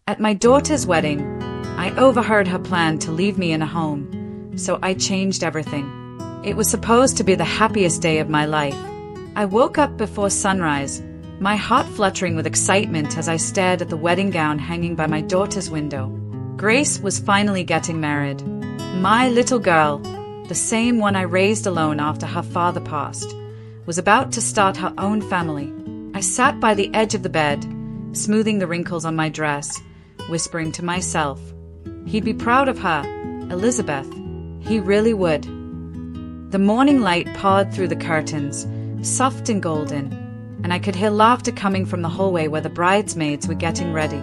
At my daughter's wedding, I overheard her plan to leave me in a home, so I changed everything. It was supposed to be the happiest day of my life. I woke up before sunrise, my heart fluttering with excitement as I stared at the wedding gown hanging by my daughter's window. Grace was finally getting married. My little girl, the same one I raised alone after her father passed, was about to start her own family. I sat by the edge of the bed, smoothing the wrinkles on my dress, whispering to myself, he'd be proud of her, Elizabeth. He really would. The morning light poured through the curtains, soft and golden, and I could hear laughter coming from the hallway where the bridesmaids were getting ready.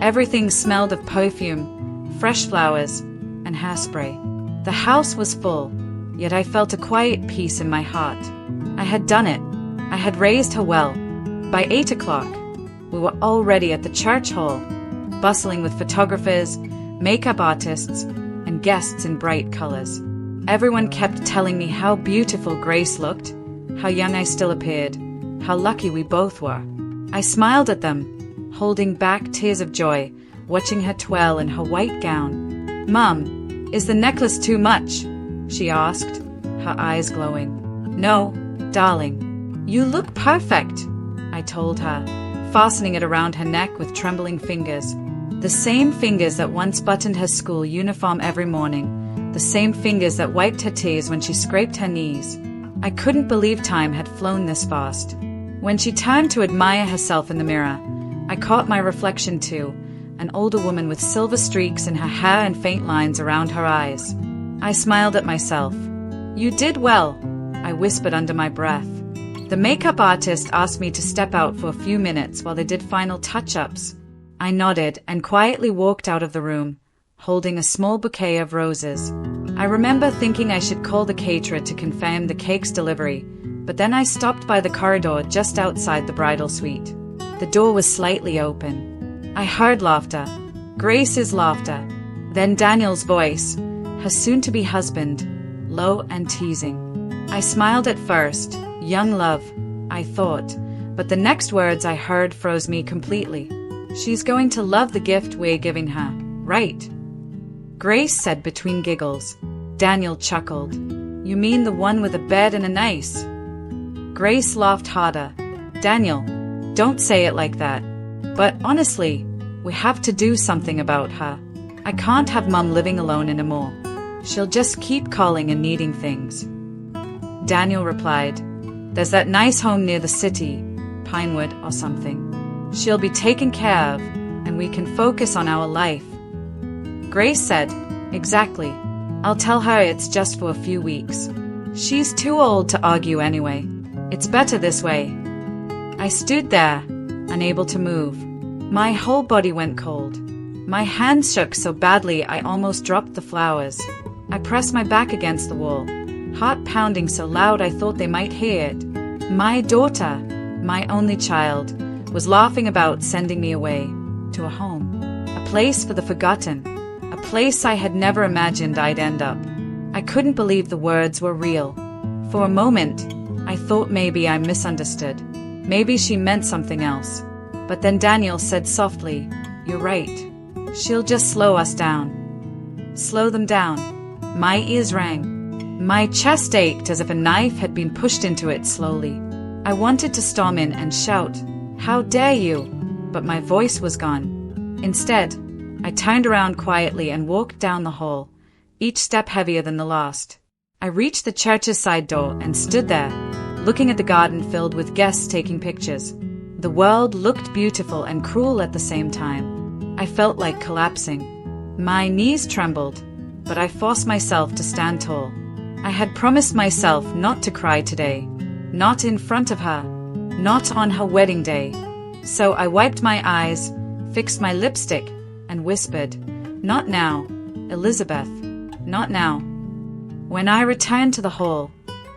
Everything smelled of perfume, fresh flowers, and hairspray. The house was full, yet I felt a quiet peace in my heart. I had done it. I had raised her well. By 8 o'clock, we were already at the church hall, bustling with photographers, makeup artists, and guests in bright colors. Everyone kept telling me how beautiful Grace looked, how young I still appeared, how lucky we both were. I smiled at them, holding back tears of joy, watching her twirl in her white gown. "Mum, is the necklace too much?" she asked, her eyes glowing. "No, darling. You look perfect," I told her, fastening it around her neck with trembling fingers. The same fingers that once buttoned her school uniform every morning, the same fingers that wiped her tears when she scraped her knees. I couldn't believe time had flown this fast. When she turned to admire herself in the mirror, I caught my reflection too, an older woman with silver streaks in her hair and faint lines around her eyes. I smiled at myself. "You did well," I whispered under my breath. The makeup artist asked me to step out for a few minutes while they did final touch-ups. I nodded and quietly walked out of the room, holding a small bouquet of roses. I remember thinking I should call the caterer to confirm the cake's delivery, but then I stopped by the corridor just outside the bridal suite. The door was slightly open. I heard laughter, Grace's laughter, then Daniel's voice, her soon-to-be husband, low and teasing. I smiled at first. Young love, I thought, but the next words I heard froze me completely. "She's going to love the gift we're giving her, right?" Grace said between giggles. Daniel chuckled. "You mean the one with a bed and an ice?" Grace laughed harder. "Daniel, don't say it like that. But honestly, we have to do something about her. I can't have Mum living alone anymore. She'll just keep calling and needing things." Daniel replied, "There's that nice home near the city, Pinewood or something. She'll be taken care of, and we can focus on our life." Grace said, "Exactly. I'll tell her it's just for a few weeks. She's too old to argue anyway. It's better this way." I stood there, unable to move. My whole body went cold. My hands shook so badly I almost dropped the flowers. I pressed my back against the wall, heart pounding so loud I thought they might hear it. My daughter, my only child, was laughing about sending me away to a home, a place for the forgotten, a place I had never imagined I'd end up. I couldn't believe the words were real. For a moment, I thought maybe I misunderstood. Maybe she meant something else. But then Daniel said softly, "You're right. She'll just slow us down." Slow them down. My ears rang. My chest ached as if a knife had been pushed into it slowly. I wanted to storm in and shout, "How dare you?" But my voice was gone. Instead, I turned around quietly and walked down the hall, each step heavier than the last. I reached the church's side door and stood there, looking at the garden filled with guests taking pictures. The world looked beautiful and cruel at the same time. I felt like collapsing. My knees trembled, but I forced myself to stand tall. I had promised myself not to cry today, not in front of her, not on her wedding day. So I wiped my eyes, fixed my lipstick, and whispered, "Not now, Elizabeth, not now." When I returned to the hall,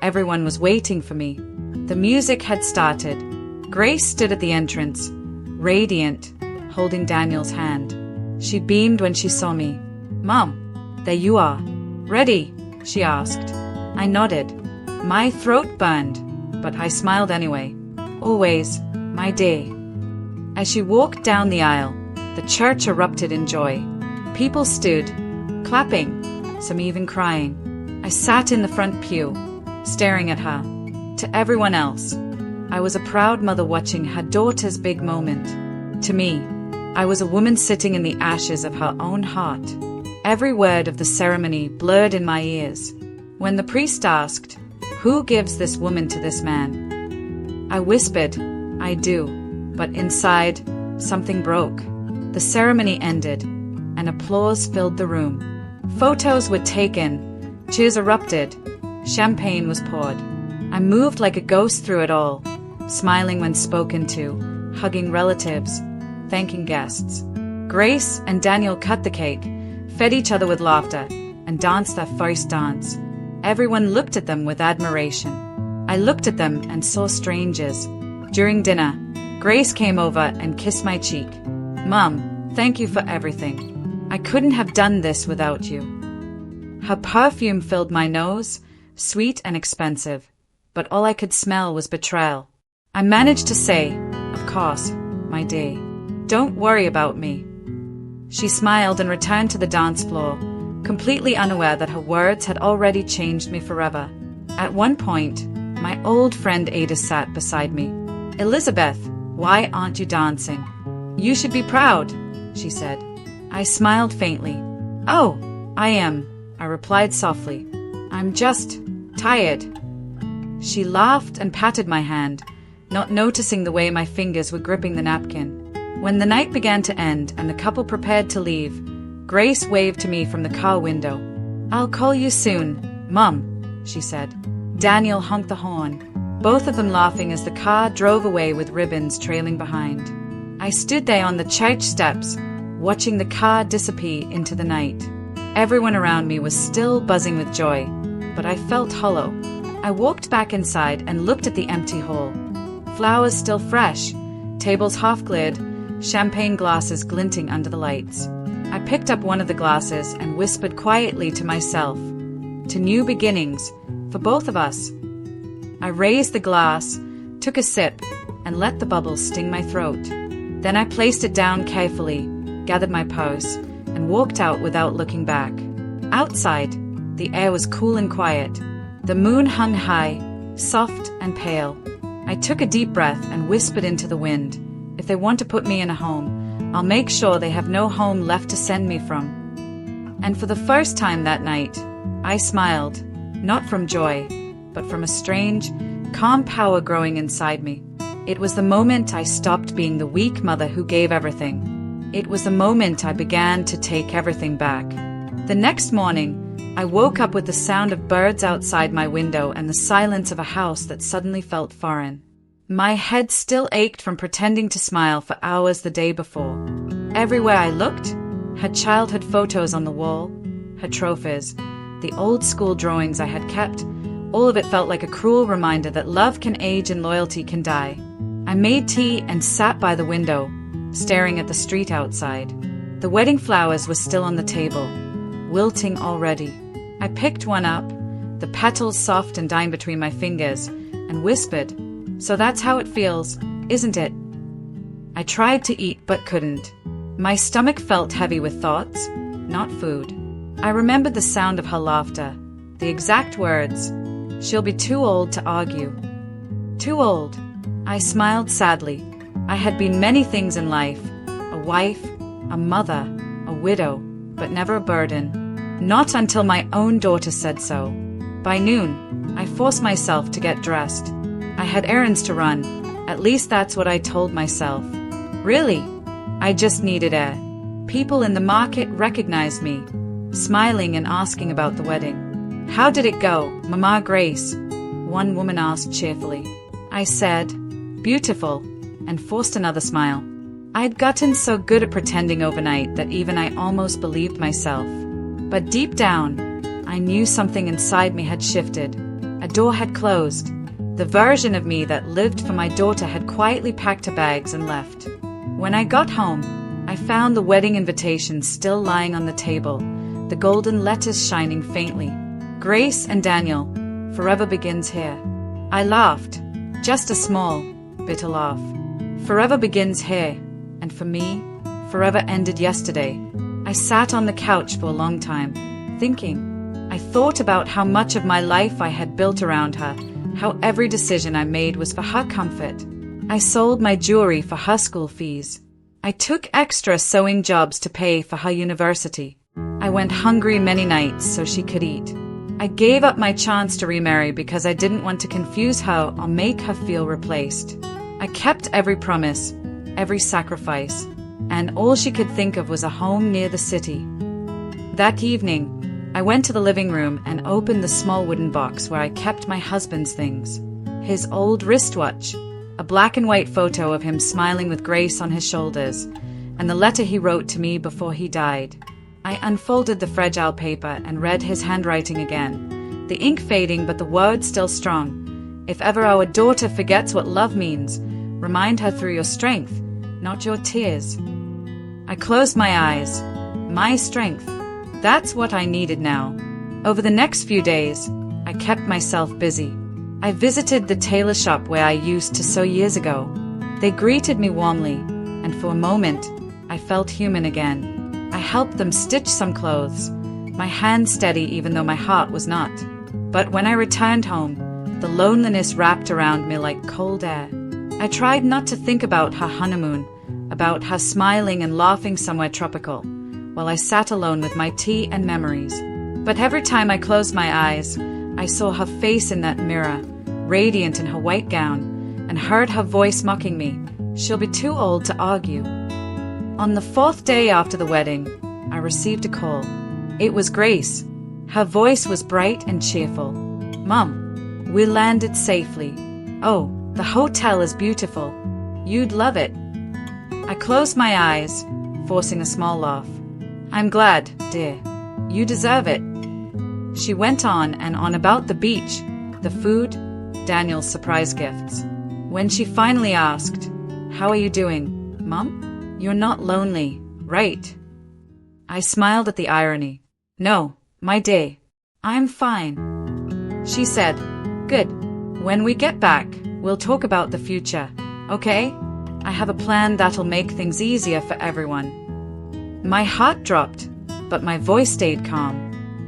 everyone was waiting for me. The music had started. Grace stood at the entrance, radiant, holding Daniel's hand. She beamed when she saw me. "Mom, there you are. Ready?" she asked. I nodded. My throat burned, but I smiled anyway. "Always, my dear." As she walked down the aisle, The church erupted in joy. People stood, clapping, some even crying. I sat in the front pew, staring at her. To everyone else, I was a proud mother watching her daughter's big moment. To me, I was a woman sitting in the ashes of her own heart. Every word of the ceremony blurred in my ears. When the priest asked, "Who gives this woman to this man?" I whispered, "I do," but inside, something broke. The ceremony ended, and applause filled the room. Photos were taken, cheers erupted, champagne was poured. I moved like a ghost through it all, smiling when spoken to, hugging relatives, thanking guests. Grace and Daniel cut the cake, fed each other with laughter, and danced their first dance. Everyone looked at them with admiration. I looked at them and saw strangers. During dinner, Grace came over and kissed my cheek. "Mom, thank you for everything. I couldn't have done this without you." Her perfume filled my nose, sweet and expensive, but all I could smell was betrayal. I managed to say, "Of course, my dear. Don't worry about me." She smiled and returned to the dance floor, completely unaware that her words had already changed me forever. At one point, my old friend Ada sat beside me. "Elizabeth, why aren't you dancing?" "You should be proud," she said. I smiled faintly. "Oh, I am," I replied softly. "I'm just tired." She laughed and patted my hand, not noticing the way my fingers were gripping the napkin. When the night began to end and the couple prepared to leave, Grace waved to me from the car window. "I'll call you soon, Mum," she said. Daniel honked the horn, both of them laughing as the car drove away with ribbons trailing behind. I stood there on the church steps, watching the car disappear into the night. Everyone around me was still buzzing with joy, but I felt hollow. I walked back inside and looked at the empty hall. Flowers still fresh, tables half cleared, champagne glasses glinting under the lights. I picked up one of the glasses and whispered quietly to myself, "To new beginnings, for both of us." I raised the glass, took a sip, and let the bubbles sting my throat. Then I placed it down carefully, gathered my purse, and walked out without looking back. Outside, the air was cool and quiet. The moon hung high, soft and pale. I took a deep breath and whispered into the wind, "If they want to put me in a home, I'll make sure they have no home left to send me from." And for the first time that night, I smiled, not from joy, but from a strange, calm power growing inside me. It was the moment I stopped being the weak mother who gave everything. It was the moment I began to take everything back. The next morning, I woke up with the sound of birds outside my window and the silence of a house that suddenly felt foreign. My head still ached from pretending to smile for hours the day before. Everywhere I looked, her childhood photos on the wall, her trophies, the old school drawings I had kept, all of it felt like a cruel reminder that love can age and loyalty can die. I made tea and sat by the window, staring at the street outside. The wedding flowers were still on the table, wilting already. I picked one up, the petals soft and dying between my fingers, and whispered, "So that's how it feels, isn't it?" I tried to eat but couldn't. My stomach felt heavy with thoughts, not food. I remembered the sound of her laughter, the exact words, "She'll be too old to argue." Too old. I smiled sadly. I had been many things in life, a wife, a mother, a widow, but never a burden. Not until my own daughter said so. By noon, I forced myself to get dressed. I had errands to run, at least that's what I told myself. Really, I just needed air. People in the market recognized me, smiling and asking about the wedding. "How did it go, Mama Grace?" one woman asked cheerfully. I said, "Beautiful," and forced another smile. I'd gotten so good at pretending overnight that even I almost believed myself. But deep down, I knew something inside me had shifted. A door had closed. The version of me that lived for my daughter had quietly packed her bags and left. When I got home, I found the wedding invitation still lying on the table, the golden letters shining faintly. "Grace and Daniel, forever begins here." I laughed, just a small, bitter laugh. Forever begins here, and for me, forever ended yesterday. I sat on the couch for a long time, thinking. I thought about how much of my life I had built around her, how every decision I made was for her comfort. I sold my jewelry for her school fees. I took extra sewing jobs to pay for her university. I went hungry many nights so she could eat. I gave up my chance to remarry because I didn't want to confuse her or make her feel replaced. I kept every promise, every sacrifice, and all she could think of was a home near the city. That evening, I went to the living room and opened the small wooden box where I kept my husband's things. His old wristwatch, a black and white photo of him smiling with grace on his shoulders, and the letter he wrote to me before he died. I unfolded the fragile paper and read his handwriting again, the ink fading but the words still strong. If ever our daughter forgets what love means, remind her through your strength, not your tears. I closed my eyes. My strength. That's what I needed now. Over the next few days, I kept myself busy. I visited the tailor shop where I used to sew years ago. They greeted me warmly, and for a moment, I felt human again. I helped them stitch some clothes, my hand steady even though my heart was not. But when I returned home, the loneliness wrapped around me like cold air. I tried not to think about her honeymoon, about her smiling and laughing somewhere tropical, while I sat alone with my tea and memories. But every time I closed my eyes, I saw her face in that mirror, radiant in her white gown, and heard her voice mocking me. She'll be too old to argue. On the 4th day after the wedding, I received a call. It was Grace. Her voice was bright and cheerful. "Mom, we landed safely. Oh, the hotel is beautiful. You'd love it." I closed my eyes, forcing a small laugh. "I'm glad, dear. You deserve it." She went on and on about the beach, the food, Daniel's surprise gifts. When she finally asked, "How are you doing, Mom? You're not lonely, right?" I smiled at the irony. "No, my dear. I'm fine." She said, "Good. When we get back, we'll talk about the future, okay? I have a plan that'll make things easier for everyone." My heart dropped, but my voice stayed calm.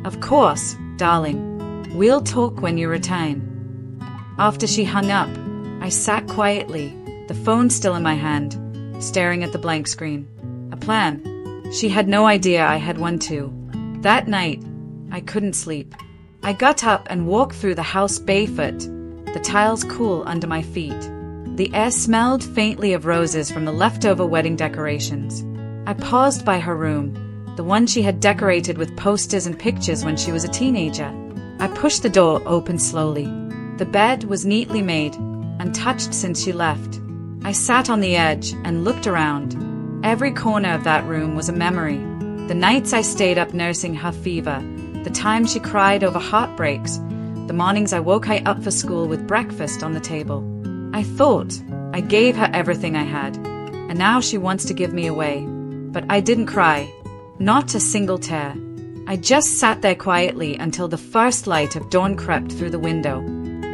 "Of course, darling. We'll talk when you return." After she hung up, I sat quietly, the phone still in my hand, staring at the blank screen. A plan. She had no idea I had one too. That night, I couldn't sleep. I got up and walked through the house barefoot, the tiles cool under my feet. The air smelled faintly of roses from the leftover wedding decorations. I paused by her room, the one she had decorated with posters and pictures when she was a teenager. I pushed the door open slowly. The bed was neatly made, untouched since she left. I sat on the edge and looked around. Every corner of that room was a memory. The nights I stayed up nursing her fever, the times she cried over heartbreaks, the mornings I woke her up for school with breakfast on the table. I thought I gave her everything I had, and now she wants to give me away. But I didn't cry. Not a single tear. I just sat there quietly until the first light of dawn crept through the window.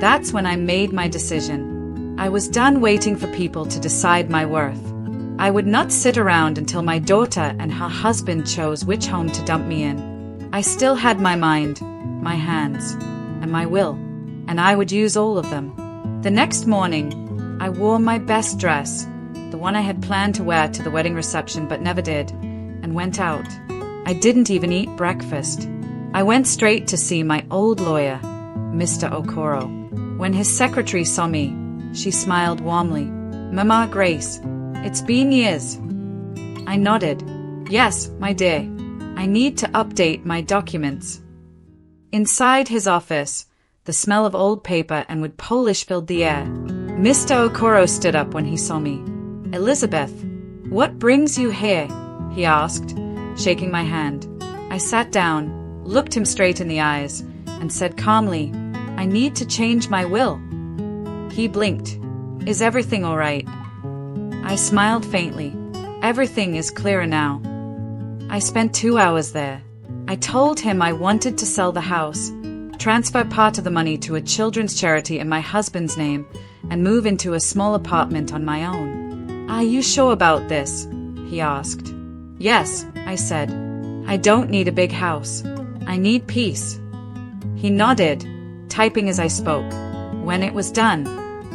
That's when I made my decision. I was done waiting for people to decide my worth. I would not sit around until my daughter and her husband chose which home to dump me in. I still had my mind, my hands, and my will, and I would use all of them. The next morning, I wore my best dress, the one I had planned to wear to the wedding reception but never did, and went out. I didn't even eat breakfast. I went straight to see my old lawyer, Mr. Okoro. When his secretary saw me, she smiled warmly. "Mama Grace, it's been years." I nodded. "Yes, my dear. I need to update my documents." Inside his office, the smell of old paper and wood polish filled the air. Mr. Okoro stood up when he saw me. "Elizabeth, what brings you here?" he asked, shaking my hand. I sat down, looked him straight in the eyes, and said calmly, "I need to change my will." He blinked. "Is everything all right?" I smiled faintly. "Everything is clearer now." I spent 2 hours there. I told him I wanted to sell the house, transfer part of the money to a children's charity in my husband's name, and move into a small apartment on my own. "Are you sure about this?" he asked. Yes, I said. I don't need a big house. I need peace. He nodded, typing as I spoke. When it was done,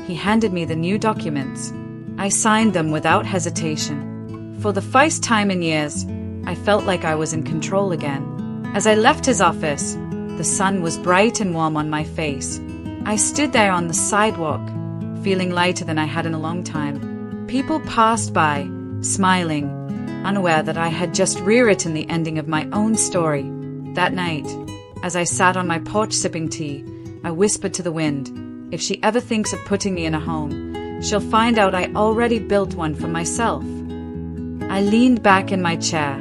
he handed me the new documents. I signed them without hesitation. For the first time in years, I felt like I was in control again. As I left his office, the sun was bright and warm on my face. I stood there on the sidewalk, feeling lighter than I had in a long time. People passed by, smiling, unaware that I had just rewritten the ending of my own story. That night, as I sat on my porch sipping tea, I whispered to the wind, if she ever thinks of putting me in a home, she'll find out I already built one for myself. I leaned back in my chair,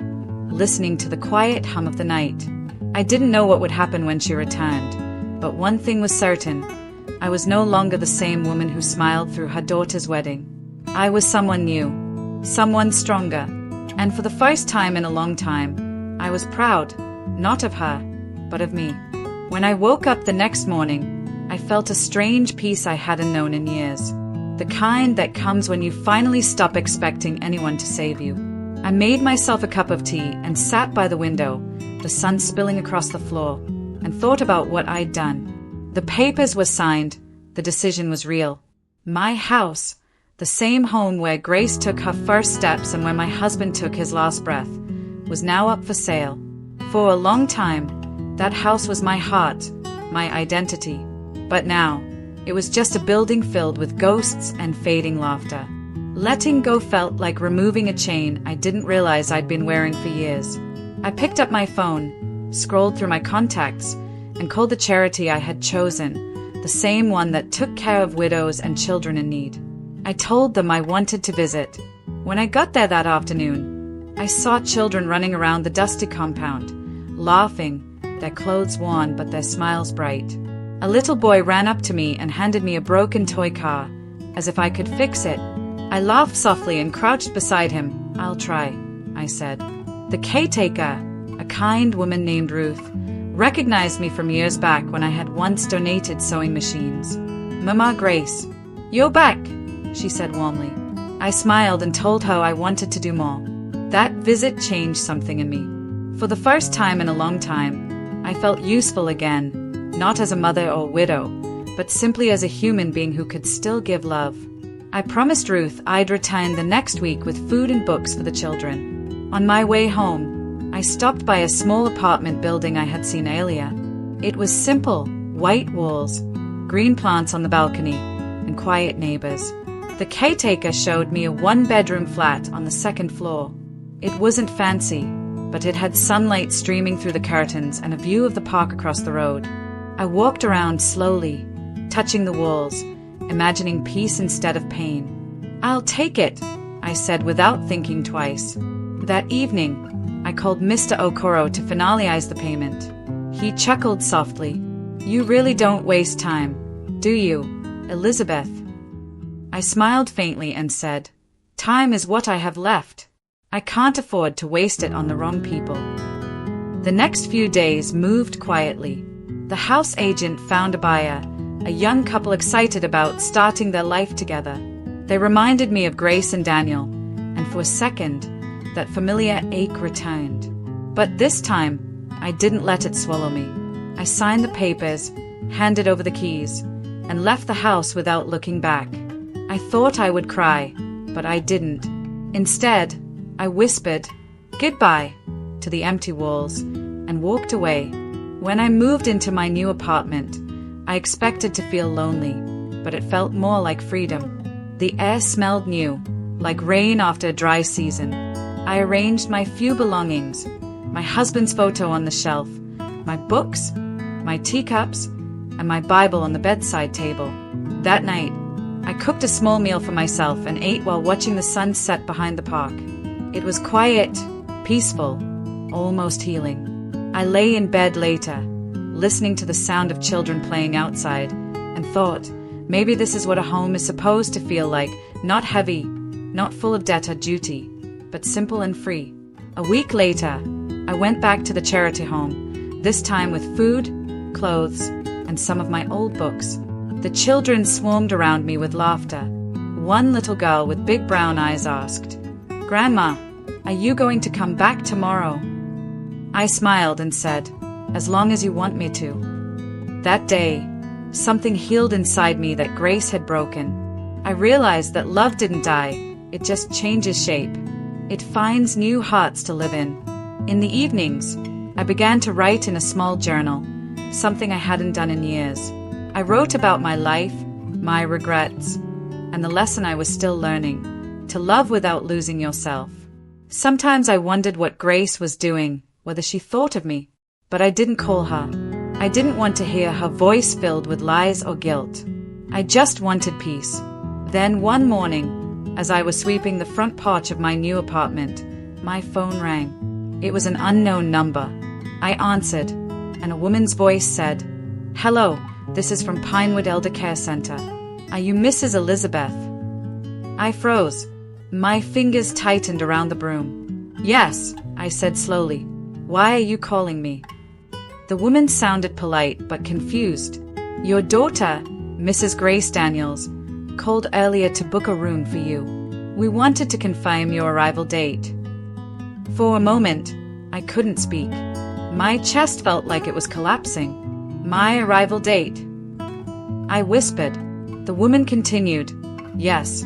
listening to the quiet hum of the night. I didn't know what would happen when she returned, but one thing was certain. I was no longer the same woman who smiled through her daughter's wedding. I was someone new, someone stronger, and for the first time in a long time, I was proud, not of her, but of me. When I woke up the next morning, I felt a strange peace I hadn't known in years. The kind that comes when you finally stop expecting anyone to save you. I made myself a cup of tea and sat by the window, the sun spilling across the floor, and thought about what I'd done. The papers were signed, the decision was real. My house, the same home where Grace took her first steps and where my husband took his last breath, was now up for sale. For a long time, that house was my heart, my identity. But now, it was just a building filled with ghosts and fading laughter. Letting go felt like removing a chain I didn't realize I'd been wearing for years. I picked up my phone, scrolled through my contacts, and called the charity I had chosen, the same one that took care of widows and children in need. I told them I wanted to visit. When I got there that afternoon, I saw children running around the dusty compound, laughing, their clothes worn but their smiles bright. A little boy ran up to me and handed me a broken toy car, as if I could fix it. I laughed softly and crouched beside him. I'll try, I said. The caretaker, a kind woman named Ruth, recognized me from years back when I had once donated sewing machines. Mama Grace, you're back, she said warmly. I smiled and told her I wanted to do more. That visit changed something in me. For the first time in a long time, I felt useful again. Not as a mother or widow, but simply as a human being who could still give love. I promised Ruth I'd return the next week with food and books for the children. On my way home, I stopped by a small apartment building I had seen earlier. It was simple, white walls, green plants on the balcony, and quiet neighbors. The caretaker showed me a one-bedroom flat on the second floor. It wasn't fancy, but it had sunlight streaming through the curtains and a view of the park across the road. I walked around slowly, touching the walls, imagining peace instead of pain. I'll take it, I said without thinking twice. That evening, I called Mr. Okoro to finalize the payment. He chuckled softly. You really don't waste time, do you, Elizabeth? I smiled faintly and said, time is what I have left. I can't afford to waste it on the wrong people. The next few days moved quietly. The house agent found a buyer, a young couple excited about starting their life together. They reminded me of Grace and Daniel, and for a second, that familiar ache returned. But this time, I didn't let it swallow me. I signed the papers, handed over the keys, and left the house without looking back. I thought I would cry, but I didn't. Instead, I whispered, goodbye, to the empty walls, and walked away. When I moved into my new apartment, I expected to feel lonely, but it felt more like freedom. The air smelled new, like rain after a dry season. I arranged my few belongings, my husband's photo on the shelf, my books, my teacups, and my Bible on the bedside table. That night, I cooked a small meal for myself and ate while watching the sun set behind the park. It was quiet, peaceful, almost healing. I lay in bed later, listening to the sound of children playing outside, and thought, maybe this is what a home is supposed to feel like, not heavy, not full of debt or duty, but simple and free. A week later, I went back to the charity home, this time with food, clothes, and some of my old books. The children swarmed around me with laughter. One little girl with big brown eyes asked, Grandma, Are you going to come back tomorrow? I smiled and said, as long as you want me to. That day, something healed inside me that Grace had broken. I realized that love didn't die, it just changes shape. It finds new hearts to live in. In the evenings, I began to write in a small journal, something I hadn't done in years. I wrote about my life, my regrets, and the lesson I was still learning, to love without losing yourself. Sometimes I wondered what Grace was doing, whether she thought of me, but I didn't call her. I didn't want to hear her voice filled with lies or guilt. I just wanted peace. Then one morning, as I was sweeping the front porch of my new apartment, my phone rang. It was an unknown number. I answered, and a woman's voice said, "Hello, this is from Pinewood Elder Care Center. Are you Mrs. Elizabeth?" I froze. My fingers tightened around the broom. "Yes," I said slowly. "Why are you calling me?" The woman sounded polite but confused. "Your daughter, Mrs. Grace Daniels, called earlier to book a room for you. We wanted to confirm your arrival date." For a moment, I couldn't speak. My chest felt like it was collapsing. "My arrival date?" I whispered. The woman continued, "Yes.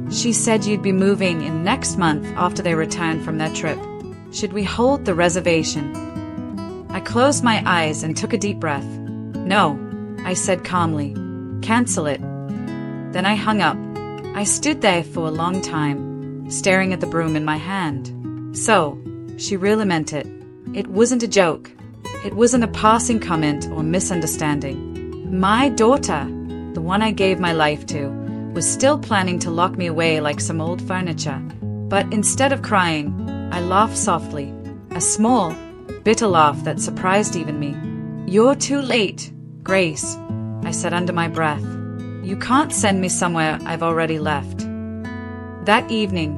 She said you'd be moving in next month after they return from their trip. Should we hold the reservation?" I closed my eyes and took a deep breath. "No," I said calmly. "Cancel it." Then I hung up. I stood there for a long time, staring at the broom in my hand. So, she really meant it. It wasn't a joke. It wasn't a passing comment or misunderstanding. My daughter, the one I gave my life to, was still planning to lock me away like some old furniture. But instead of crying, I laughed softly, a small, bitter laugh that surprised even me. "You're too late, Grace," I said under my breath. "You can't send me somewhere I've already left." That evening,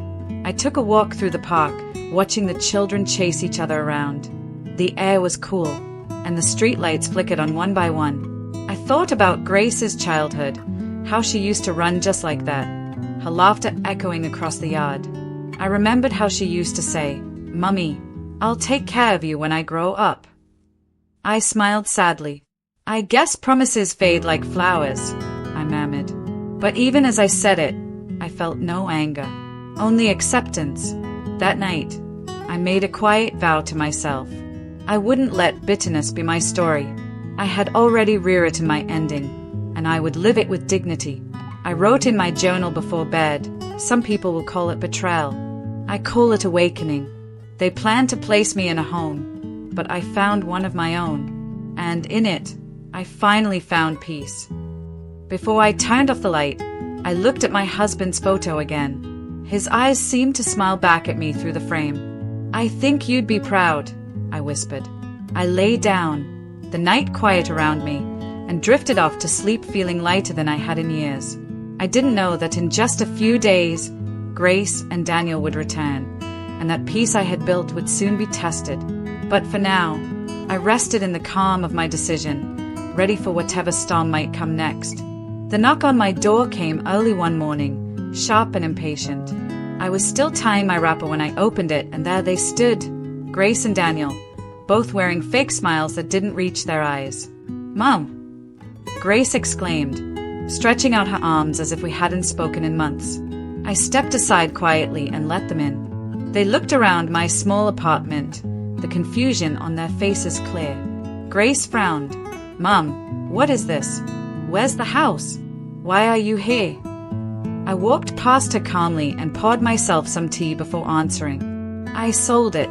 I took a walk through the park, watching the children chase each other around. The air was cool, and the streetlights flickered on one by one. I thought about Grace's childhood, how she used to run just like that, her laughter echoing across the yard. I remembered how she used to say, "Mummy, I'll take care of you when I grow up." I smiled sadly. "I guess promises fade like flowers," I murmured. But even as I said it, I felt no anger, only acceptance. That night, I made a quiet vow to myself. I wouldn't let bitterness be my story. I had already rewritten my ending, and I would live it with dignity. I wrote in my journal before bed, some people will call it betrayal. I call it awakening. They planned to place me in a home, but I found one of my own, and in it, I finally found peace. Before I turned off the light, I looked at my husband's photo again. His eyes seemed to smile back at me through the frame. "I think you'd be proud," I whispered. I lay down, the night quiet around me, and drifted off to sleep feeling lighter than I had in years. I didn't know that in just a few days, Grace and Daniel would return, and that peace I had built would soon be tested. But for now, I rested in the calm of my decision, ready for whatever storm might come next. The knock on my door came early one morning, sharp and impatient. I was still tying my wrapper when I opened it, and there they stood, Grace and Daniel, both wearing fake smiles that didn't reach their eyes. "Mom!" Grace exclaimed, stretching out her arms as if we hadn't spoken in months. I stepped aside quietly and let them in. They looked around my small apartment, the confusion on their faces clear. Grace frowned. "Mom, what is this? Where's the house? Why are you here?" I walked past her calmly and poured myself some tea before answering. "I sold it."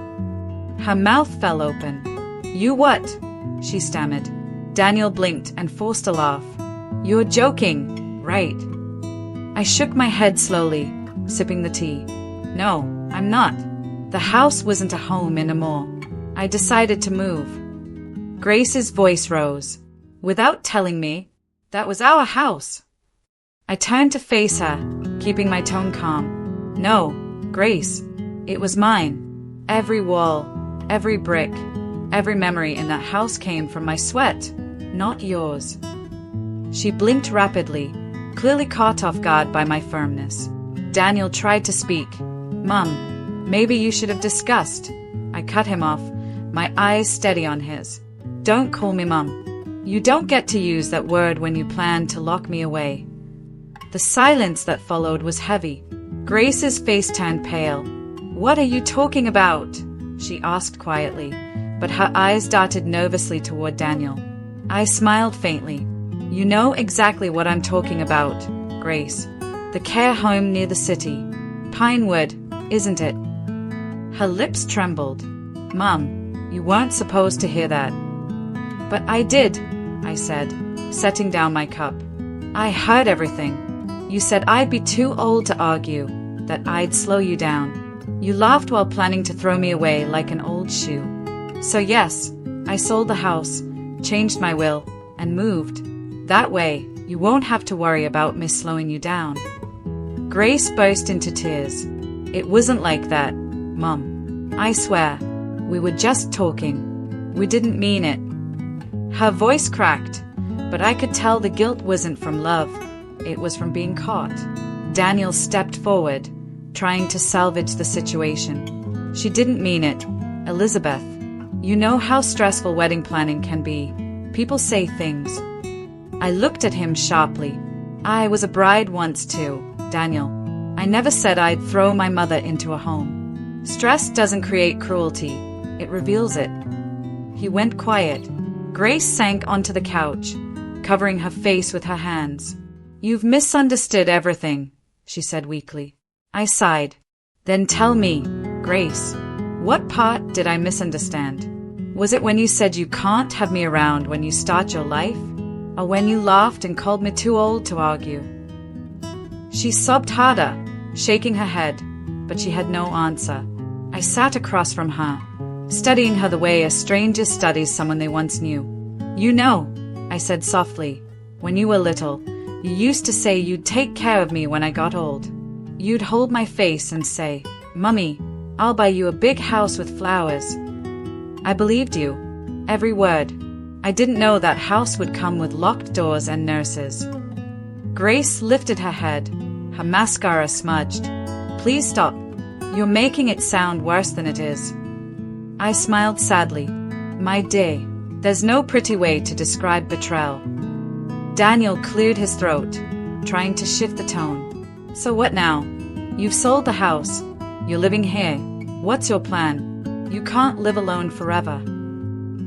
Her mouth fell open. "You what?" she stammered. Daniel blinked and forced a laugh. "You're joking, right?" I shook my head slowly, sipping the tea. "No, I'm not. The house wasn't a home anymore. I decided to move." Grace's voice rose. "Without telling me, that was our house." I turned to face her, keeping my tone calm. "No, Grace, it was mine. Every wall, every brick, every memory in that house came from my sweat, not yours." She blinked rapidly, clearly caught off guard by my firmness. Daniel tried to speak. "Mum, Maybe you should have discussed. I cut him off, my eyes steady on his. Don't call me Mum. You don't get to use that word when you plan to lock me away. The silence that followed was heavy. Grace's face turned pale. What are you talking about? She asked quietly, but her eyes darted nervously toward Daniel. I smiled faintly. You know exactly what I'm talking about, Grace. The care home near the city. Pinewood, isn't it? Her lips trembled. Mum, you weren't supposed to hear that. But I did, I said, setting down my cup. I heard everything. You said I'd be too old to argue, that I'd slow you down. You laughed while planning to throw me away like an old shoe. So yes, I sold the house, changed my will, and moved. That way, you won't have to worry about me slowing you down. Grace burst into tears. It wasn't like that, Mum. I swear, we were just talking. We didn't mean it. Her voice cracked, but I could tell the guilt wasn't from love. It was from being caught. Daniel stepped forward, trying to salvage the situation. She didn't mean it, Elizabeth. You know how stressful wedding planning can be. People say things. I looked at him sharply. I was a bride once too, Daniel. I never said I'd throw my mother into a home. Stress doesn't create cruelty, it reveals it. He went quiet. Grace sank onto the couch, covering her face with her hands. You've misunderstood everything, she said weakly. I sighed. Then tell me, Grace, what part did I misunderstand? Was it when you said you can't have me around when you start your life? Or when you laughed and called me too old to argue? She sobbed harder, shaking her head, but she had no answer. I sat across from her, studying her the way a stranger studies someone they once knew. You know, I said softly, when you were little, you used to say you'd take care of me when I got old. You'd hold my face and say, Mummy, I'll buy you a big house with flowers. I believed you, every word. I didn't know that house would come with locked doors and nurses. Grace lifted her head, her mascara smudged. Please stop. You're making it sound worse than it is. I smiled sadly. My dear, there's no pretty way to describe betrayal. Daniel cleared his throat, trying to shift the tone. So what now? You've sold the house. You're living here. What's your plan? You can't live alone forever.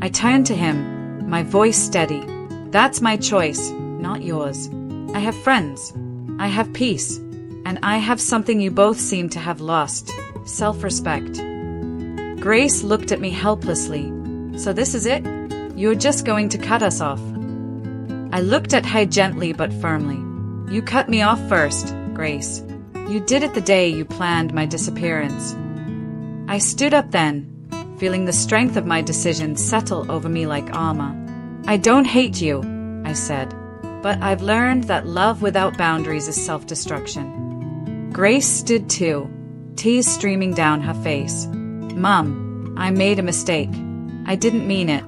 I turned to him, my voice steady. That's my choice, not yours. I have friends. I have peace. And I have something you both seem to have lost, self-respect. Grace looked at me helplessly. So this is it? You're just going to cut us off? I looked at her gently but firmly. You cut me off first, Grace. You did it the day you planned my disappearance. I stood up then, feeling the strength of my decision settle over me like armor. I don't hate you, I said, but I've learned that love without boundaries is self-destruction. Grace stood too, tears streaming down her face. Mom, I made a mistake. I didn't mean it.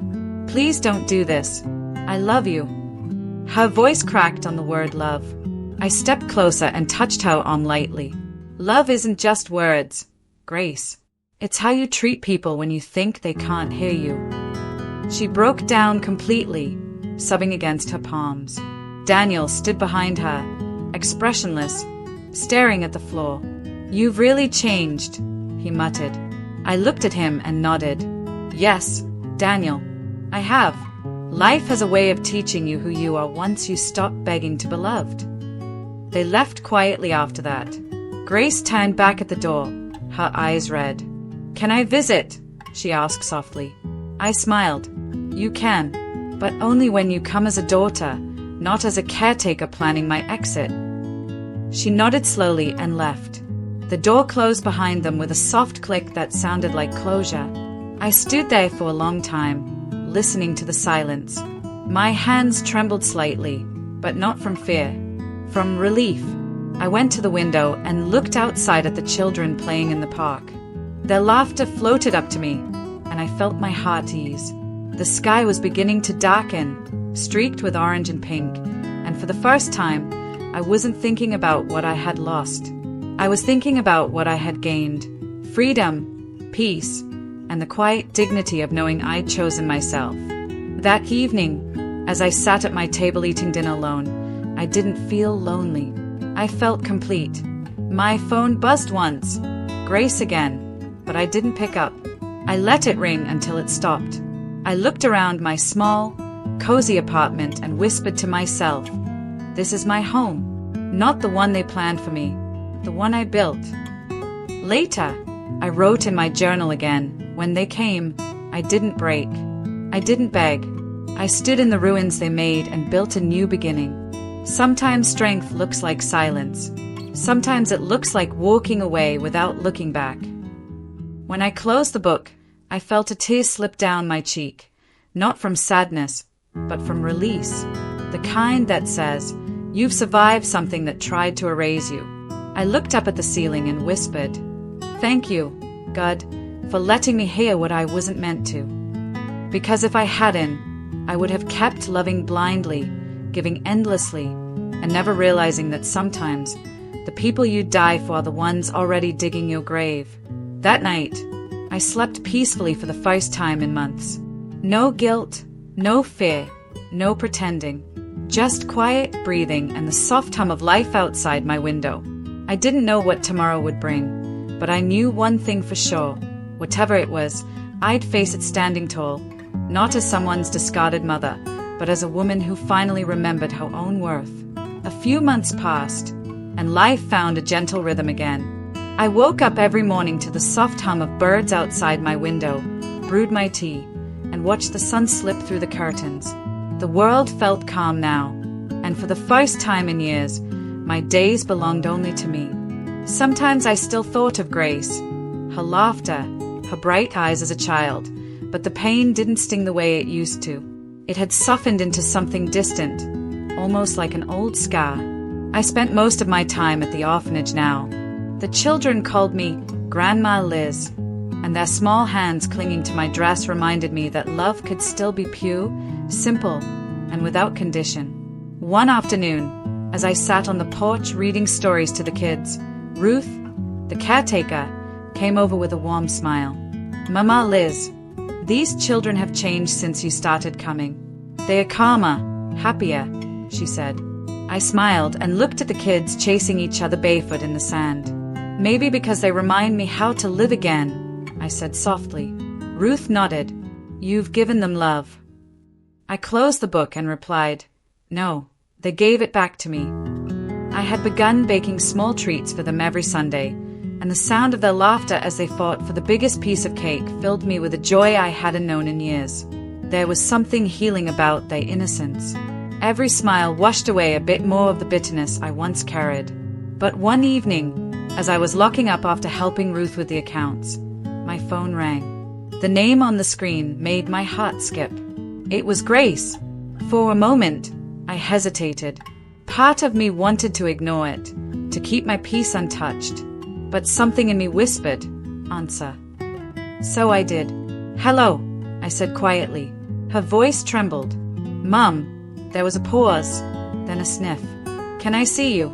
Please don't do this. I love you. Her voice cracked on the word love. I stepped closer and touched her arm lightly. Love isn't just words, Grace. It's how you treat people when you think they can't hear you. She broke down completely, sobbing against her palms. Daniel stood behind her, expressionless, staring at the floor. You've really changed, he muttered. I looked at him and nodded. Yes, Daniel, I have. Life has a way of teaching you who you are once you stop begging to be loved. They left quietly after that. Grace turned back at the door, her eyes red. Can I visit? She asked softly. I smiled. You can, but only when you come as a daughter, not as a caretaker planning my exit. She nodded slowly and left. The door closed behind them with a soft click that sounded like closure. I stood there for a long time, listening to the silence. My hands trembled slightly, but not from fear, from relief. I went to the window and looked outside at the children playing in the park. Their laughter floated up to me, and I felt my heart ease. The sky was beginning to darken, streaked with orange and pink, and for the first time, I wasn't thinking about what I had lost. I was thinking about what I had gained. freedom, peace, and the quiet dignity of knowing I'd chosen myself. That evening, as I sat at my table eating dinner alone, I didn't feel lonely. I felt complete. My phone buzzed once, Grace again, but I didn't pick up. I let it ring until it stopped. I looked around my small, cozy apartment and whispered to myself, "This is my home, not the one they planned for me, the one I built." Later, I wrote in my journal again, "When they came, I didn't break. I didn't beg. I stood in the ruins they made and built a new beginning." Sometimes strength looks like silence. Sometimes it looks like walking away without looking back. When I closed the book, I felt a tear slip down my cheek, not from sadness, but from release, the kind that says, "You've survived something that tried to erase you." I looked up at the ceiling and whispered, "Thank you, God, for letting me hear what I wasn't meant to." Because if I hadn't, I would have kept loving blindly, giving endlessly, and never realizing that sometimes the people you die for are the ones already digging your grave. That night, I slept peacefully for the first time in months. No guilt, no fear, no pretending. Just quiet breathing and the soft hum of life outside my window. I didn't know what tomorrow would bring, but I knew one thing for sure. Whatever it was, I'd face it standing tall, not as someone's discarded mother, but as a woman who finally remembered her own worth. A few months passed, and life found a gentle rhythm again. I woke up every morning to the soft hum of birds outside my window, brewed my tea, and watched the sun slip through the curtains. The world felt calm now, and for the first time in years, my days belonged only to me. Sometimes I still thought of Grace, her laughter, her bright eyes as a child, but the pain didn't sting the way it used to. It had softened into something distant, almost like an old scar. I spent most of my time at the orphanage now. The children called me Grandma Liz, and their small hands clinging to my dress reminded me that love could still be pure, simple, and without condition. One afternoon, as I sat on the porch reading stories to the kids, Ruth, the caretaker, came over with a warm smile. "Mama Liz, these children have changed since you started coming. They are calmer, happier," she said. I smiled and looked at the kids chasing each other barefoot in the sand. "Maybe because they remind me how to live again," I said softly. Ruth nodded. "You've given them love." I closed the book and replied, "No, they gave it back to me." I had begun baking small treats for them every Sunday, and the sound of their laughter as they fought for the biggest piece of cake filled me with a joy I hadn't known in years. There was something healing about their innocence. Every smile washed away a bit more of the bitterness I once carried. But one evening, as I was locking up after helping Ruth with the accounts, my phone rang. The name on the screen made my heart skip. It was Grace. For a moment, I hesitated. Part of me wanted to ignore it, to keep my peace untouched. But something in me whispered, "Answer." So I did. "Hello," I said quietly. Her voice trembled. "Mum." There was a pause, then a sniff. "Can I see you?"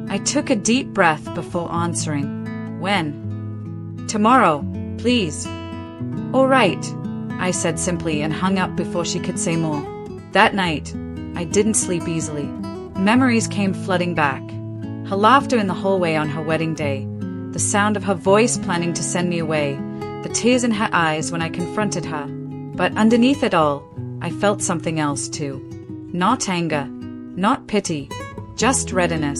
I took a deep breath before answering. "When?" "Tomorrow, please." "All right," I said simply and hung up before she could say more. That night, I didn't sleep easily. Memories came flooding back. Her laughter in the hallway on her wedding day, the sound of her voice planning to send me away, the tears in her eyes when I confronted her. But underneath it all, I felt something else too. Not anger, not pity, just readiness.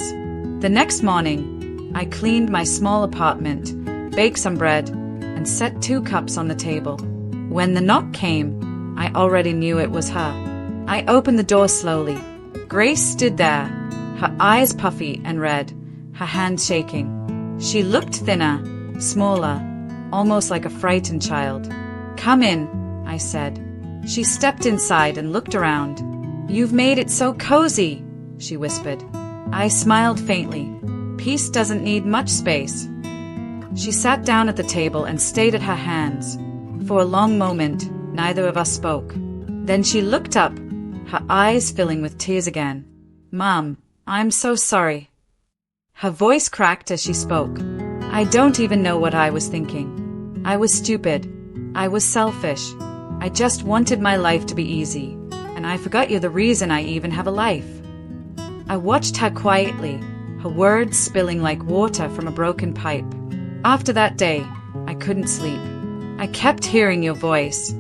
The next morning, I cleaned my small apartment, baked some bread, and set 2 cups on the table. When the knock came, I already knew it was her. I opened the door slowly. Grace stood there, her eyes puffy and red, her hands shaking. She looked thinner, smaller, almost like a frightened child. "Come in," I said. She stepped inside and looked around. "You've made it so cozy," she whispered. I smiled faintly. Peace doesn't need much space. She sat down at the table and stayed at her hands. For a long moment, neither of us spoke. Then she looked up, her eyes filling with tears again. "Mom, I'm so sorry." Her voice cracked as she spoke. I don't even know what I was thinking. I was stupid. I was selfish. I just wanted my life to be easy, and I forgot you're the reason I even have a life. I watched her quietly, her words spilling like water from a broken pipe. After that day, I couldn't sleep. I kept hearing your voice,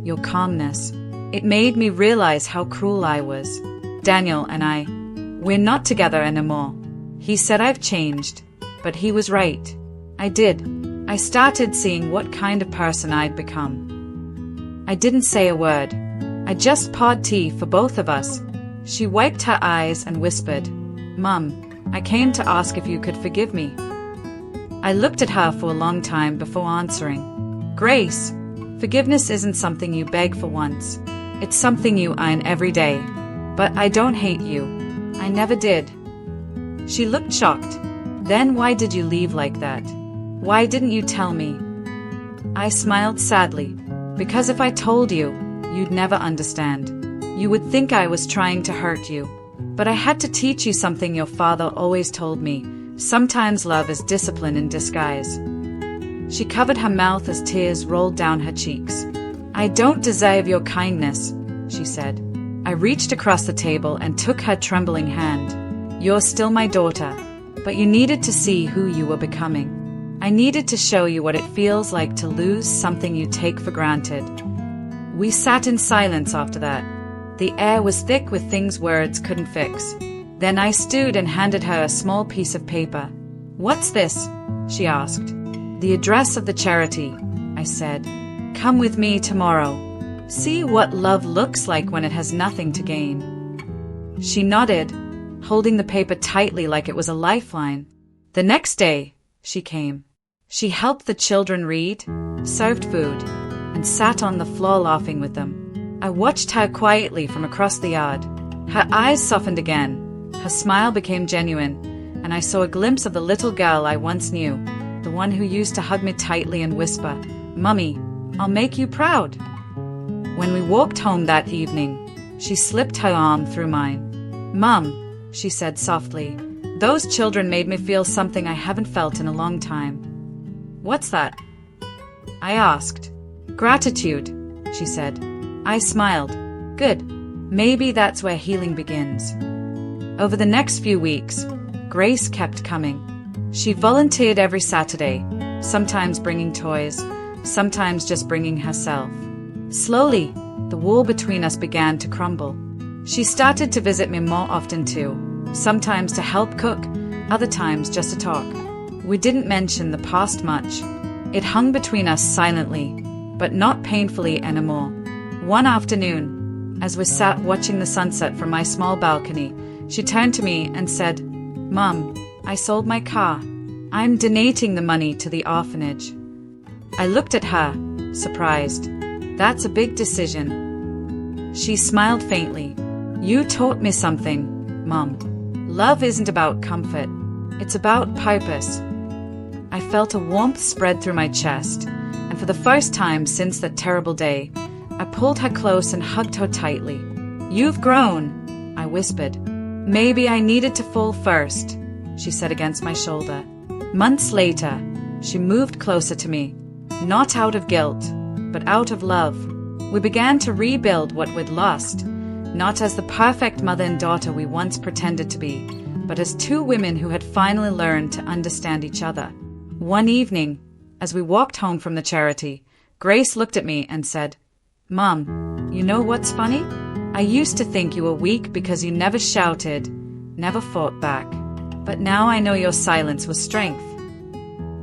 your calmness. It made me realize how cruel I was. Daniel and we're not together anymore. He said I've changed, but he was right. I did. I started seeing what kind of person I'd become. I didn't say a word. I just poured tea for both of us. She wiped her eyes and whispered, "Mum, I came to ask if you could forgive me." I looked at her for a long time before answering. "Grace, forgiveness isn't something you beg for once. It's something you earn every day. But I don't hate you. I never did." She looked shocked. "Then why did you leave like that? Why didn't you tell me?" I smiled sadly. "Because if I told you, you'd never understand. You would think I was trying to hurt you. But I had to teach you something your father always told me. Sometimes love is discipline in disguise." She covered her mouth as tears rolled down her cheeks. "I don't deserve your kindness," she said. I reached across the table and took her trembling hand. "You're still my daughter, but you needed to see who you were becoming. I needed to show you what it feels like to lose something you take for granted." We sat in silence after that. The air was thick with things words couldn't fix. Then I stood and handed her a small piece of paper. "What's this?" she asked. "The address of the charity," I said. "Come with me tomorrow. See what love looks like when it has nothing to gain." She nodded, holding the paper tightly like it was a lifeline. The next day, she came. She helped the children read, served food, and sat on the floor laughing with them. I watched her quietly from across the yard. Her eyes softened again, her smile became genuine, and I saw a glimpse of the little girl I once knew, the one who used to hug me tightly and whisper, "Mummy, I'll make you proud." When we walked home that evening, she slipped her arm through mine. "Mum," she said softly, "those children made me feel something I haven't felt in a long time." "What's that?" I asked. "Gratitude," she said. I smiled. "Good. Maybe that's where healing begins." Over the next few weeks, Grace kept coming. She volunteered every Saturday, sometimes bringing toys, sometimes just bringing herself. Slowly, the wall between us began to crumble. She started to visit me more often too, sometimes to help cook, other times just to talk. We didn't mention the past much. It hung between us silently, but not painfully anymore. One afternoon, as we sat watching the sunset from my small balcony, she turned to me and said, "Mom, I sold my car. I'm donating the money to the orphanage." I looked at her, surprised. "That's a big decision." She smiled faintly. "You taught me something, Mom. Love isn't about comfort. It's about purpose." I felt a warmth spread through my chest, and for the first time since that terrible day, I pulled her close and hugged her tightly. "You've grown," I whispered. "Maybe I needed to fall first," she said against my shoulder. Months later, she moved closer to me, not out of guilt, but out of love. We began to rebuild what we'd lost, not as the perfect mother and daughter we once pretended to be, but as two women who had finally learned to understand each other. One evening, as we walked home from the charity, Grace looked at me and said, "Mom, you know what's funny? I used to think you were weak because you never shouted, never fought back. But now I know your silence was strength."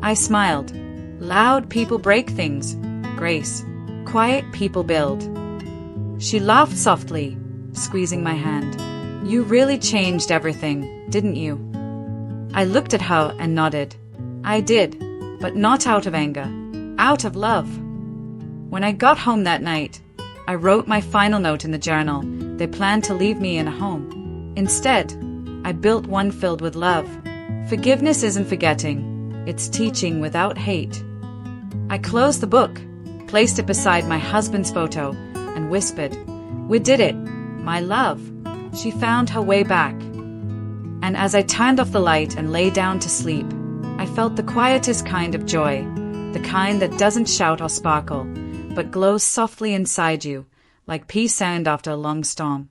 I smiled. "Loud people break things, Grace. Quiet people build." She laughed softly, squeezing my hand. "You really changed everything, didn't you?" I looked at her and nodded. "I did, but not out of anger, out of love." When I got home that night, I wrote my final note in the journal. They planned to leave me in a home. Instead, I built one filled with love. Forgiveness isn't forgetting, it's teaching without hate. I closed the book, placed it beside my husband's photo, and whispered, "We did it, my love." She found her way back. And as I turned off the light and lay down to sleep, I felt the quietest kind of joy, the kind that doesn't shout or sparkle, but glows softly inside you, like pea sand after a long storm.